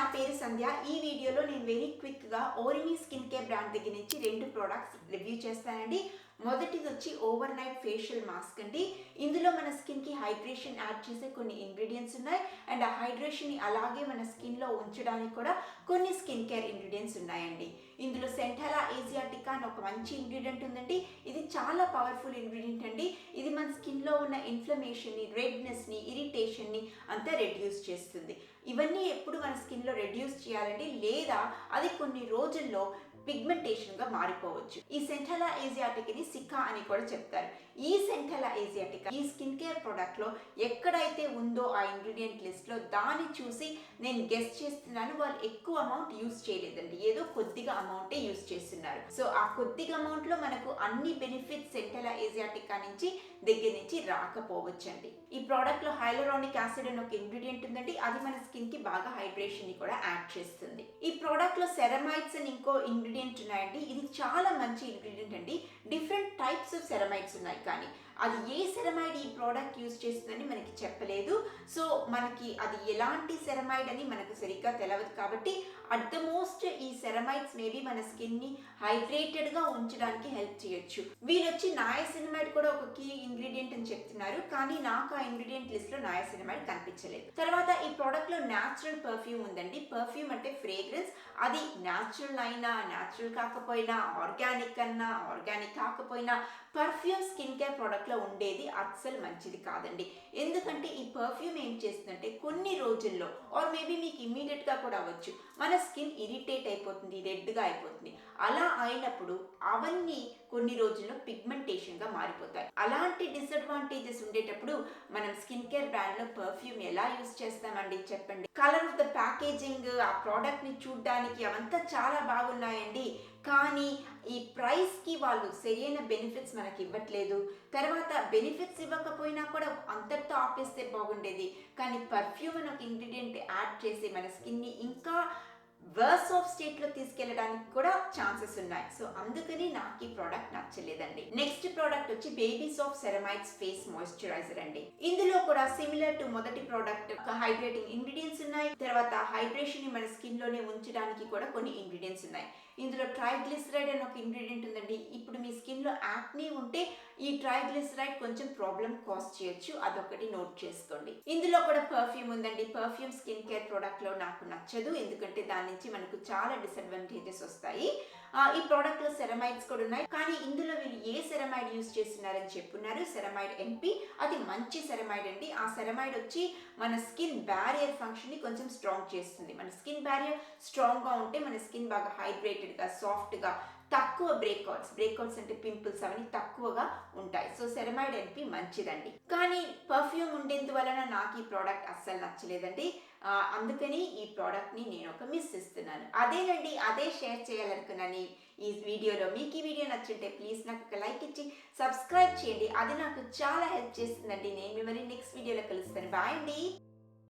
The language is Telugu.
నా పేరు సంధ్య. ఈ వీడియోలో నేను వెరీ క్విక్గా ఓరిమి స్కిన్ కేర్ బ్రాండ్ దగ్గర నుంచి 2 ప్రోడక్ట్స్ రివ్యూ చేస్తానండి. మొదటిది వచ్చి ఓవర్ నైట్ ఫేషియల్ మాస్క్ అండి. ఇందులో మన స్కిన్కి హైడ్రేషన్ యాడ్ చేసే కొన్ని ఇంగ్రీడియంట్స్ ఉన్నాయి. అండ్ ఆ హైడ్రేషన్ని అలాగే మన స్కిన్లో ఉంచడానికి కూడా కొన్ని స్కిన్ కేర్ ఇంగ్రీడియంట్స్ ఉన్నాయండి. ఇందులో సెంటలా ఏసియాటికా అని ఒక మంచి ఇంగ్రీడియంట్ ఉందండి. ఇది చాలా పవర్ఫుల్ ఇంగ్రీడియంట్ అండి. ఇది మన స్కిన్లో ఉన్న ఇన్ఫ్లమేషన్ని, రెడ్నెస్ని, ఇరిటేషన్ని అంతా రెడ్యూస్ చేస్తుంది. ఇవన్నీ ఎప్పుడు మన స్కిన్లో రెడ్యూస్ చేయాలండి, లేదా అది కొన్ని రోజుల్లో పిగ్మెంటేషన్గా మారిపోవచ్చు. ఈ సెంటలా ఏసియాటికాని సికా అని కూడా చెప్తారు. ఈ సెంటలా ఏసియాటికా ఈ స్కిన్ కేర్ ప్రోడక్ట్లో ఎక్కడైతే ఉందో ఆ ఇంగ్రీడియంట్ లిస్ట్లో దాన్ని చూసి నేను గెస్ చేస్తున్నాను. వాళ్ళు ఎక్కువ అమౌంట్ యూజ్ చేయలేదండి, ఏదో కొద్దిగా అమౌంటే యూజ్ చేస్తున్నారు. సో ఆ కొద్దిగా అమౌంట్లో మనకు అన్ని బెనిఫిట్స్ సెంటలా ఏసియాటికా దగ్గర నుంచి రాకపోవచ్చండి. ఈ ప్రోడక్ట్లో హైలూరానిక్ యాసిడ్ అని ఒక ఇంగ్రీడియంట్ ఉందండి. అది మన స్కిన్కి బాగా హైడ్రేషన్ని కూడా యాడ్ చేస్తుంది. ఈ ప్రోడక్ట్లో సెరమైడ్స్ అని ఇంకో ఇంగ్రీడియంట్ ఉన్నాయండి. ఇది చాలా మంచి ఇంగ్రీడియంట్ అండి. డిఫరెంట్ టైప్స్ ఆఫ్ సెరమైడ్స్ ఉన్నాయి, కానీ అది ఏ సెరమైడ్ ఈ ప్రోడక్ట్ యూజ్ చేస్తుందని మనకి చెప్పలేదు. సో మనకి అది ఎలాంటి సెరమైడ్ అని మనకు సరిగ్గా తెలియదు. కాబట్టి అట్ ద మోస్ట్ ఈ సెరమైడ్స్ మేబీ మన స్కిన్ని హైడ్రేటెడ్గా ఉంచడానికి హెల్ప్ చేయొచ్చు. వీళ్ళొచ్చి నయాసినమైడ్ కూడా ఒక కీ ఇంగ్రీడియంట్ అని చెప్తున్నారు, కానీ నాకు ఆ ఇంగ్రీడియంట్ లిస్ట్లో నయాసినమైడ్ కనిపించలేదు. తర్వాత ఈ ప్రోడక్ట్లో న్యాచురల్ పర్ఫ్యూమ్ ఉందండి. పర్ఫ్యూమ్ అంటే ఫ్రేగ్రెన్స్. అది న్యాచురల్ అయినా, న్యాచురల్ కాకపోయినా, ఆర్గానిక్ అన్నా, ఆర్గానిక్ కాకపోయినా పర్ఫ్యూమ్ స్కిన్ కేర్ ప్రోడక్ట్లో ఉండేది అస్సలు మంచిది కాదండి. ఎందుకంటే ఈ పర్ఫ్యూమ్ ఏం చేస్తుందంటే కొన్ని రోజుల్లో ఆర్ మేబీ మీకు ఇమ్మీడియట్గా కూడా అవ్వచ్చు, మన స్కిన్ ఇరిటేట్ అయిపోతుంది, రెడ్గా అయిపోతుంది. అలా అయినప్పుడు అవన్నీ కొన్ని రోజుల్లో పిగ్మెంటేషన్గా మారిపోతాయి. అలాంటి డిసడ్వాంటేజెస్ ఉండేటప్పుడు మనం స్కిన్ కేర్ బ్రాండ్లో పర్ఫ్యూమ్ ఎలా యూజ్ చేస్తామండి చెప్పండి. కలర్ ఆఫ్ ద ప్యాకేజింగ్, ఆ ప్రోడక్ట్ని చూడడానికి అవంతా చాలా బాగున్నాయండి, కానీ ఈ ప్రైస్కి వాళ్ళు సరైన బెనిఫిట్స్ మనకి ఇవ్వట్లేదు. తర్వాత బెనిఫిట్స్ ఇవ్వకపోయినా కూడా అంతటితో ఆపేస్తే బాగుండేది, కానీ పర్ఫ్యూమ్ అని ఒక ఇంగ్రీడియంట్ యాడ్ చేసి మన స్కిన్ని ఇంకా వర్స్ ఆఫ్ స్టేట్లో తీసుకెళ్ళడానికి కూడా ఛాన్సెస్ ఉన్నాయి. సో అందుకని నాకు ఈ ప్రోడక్ట్ నచ్చలేదండి. నెక్స్ట్ ప్రోడక్ట్ వచ్చి baby soft ceramides face moisturiser అండి. ఇందులో కూడా సిమిలర్ టు మొదటి ప్రోడక్ట్ హైడ్రేటింగ్ ఇంగ్రీడియంట్స్ ఉన్నాయి. తర్వాత హైడ్రేషన్ ని మన స్కిన్ లోనే ఉంచడానికి కూడా కొన్ని ఇంగ్రీడియంట్స్ ఉన్నాయి. ఇందులో ట్రైగ్లిసరైడ్ అని ఒక ఇంగ్రీడియంట్ ఉందండి. ఇప్పుడు మీ స్కిన్ లో యాక్నీ ఉంటే ఈ ట్రైగ్లిసరైడ్ కొంచెం ప్రాబ్లం కాజ్ చేయొచ్చు, అదొకటి నోట్ చేసుకోండి. ఇందులో కూడా పర్ఫ్యూమ్ ఉందండి. పర్ఫ్యూమ్ స్కిన్ కేర్ ప్రోడక్ట్ లో నాకు నచ్చదు, ఎందుకంటే దాని నుంచి మనకు చాలా డిసడ్వాంటేజెస్ వస్తాయి. ఈ ప్రోడక్ట్ లో సెరమైడ్స్ కూడా ఉన్నాయి, కానీ ఇందులో వీళ్ళు ఏ సెరమైడ్ యూజ్ చేస్తున్నారని చెప్పున్నారు. సెరమైడ్ ఎన్పి, అది మంచి సెరమైడ్ అండి. ఆ సెరమైడ్ వచ్చి మన స్కిన్ బ్యారియర్ ఫంక్షన్ ని కొంచెం స్ట్రాంగ్ చేస్తుంది. మన స్కిన్ బ్యారియర్ స్ట్రాంగ్ గా ఉంటే మన స్కిన్ బాగా హైడ్రేటెడ్ గా, సాఫ్ట్ గా, తక్కువ బ్రేక్అవుట్స్ అంటే పింపుల్స్ అవన్నీ తక్కువగా ఉంటాయి. సో సెరమైడ్ ఎన్పి మంచిదండి. కానీ పర్ఫ్యూమ్ ఉండేందువలన నాకు ఈ ప్రోడక్ట్ అస్సలు నచ్చలేదండి. అందుకని ఈ ప్రోడక్ట్ని నేను ఒక మిస్ ఇస్తున్నాను. అదేనండి, అదే షేర్ చేయాలనుకున్నాను ఈ వీడియోలో. మీకు ఈ వీడియో నచ్చుంటే ప్లీజ్ నాకు ఒక లైక్ ఇచ్చి సబ్స్క్రైబ్ చేయండి. అది నాకు చాలా హెల్ప్ చేస్తుందండి. నేను మిమ్మల్ని నెక్స్ట్ వీడియోలో కలుస్తాను. బాయ్ అండి.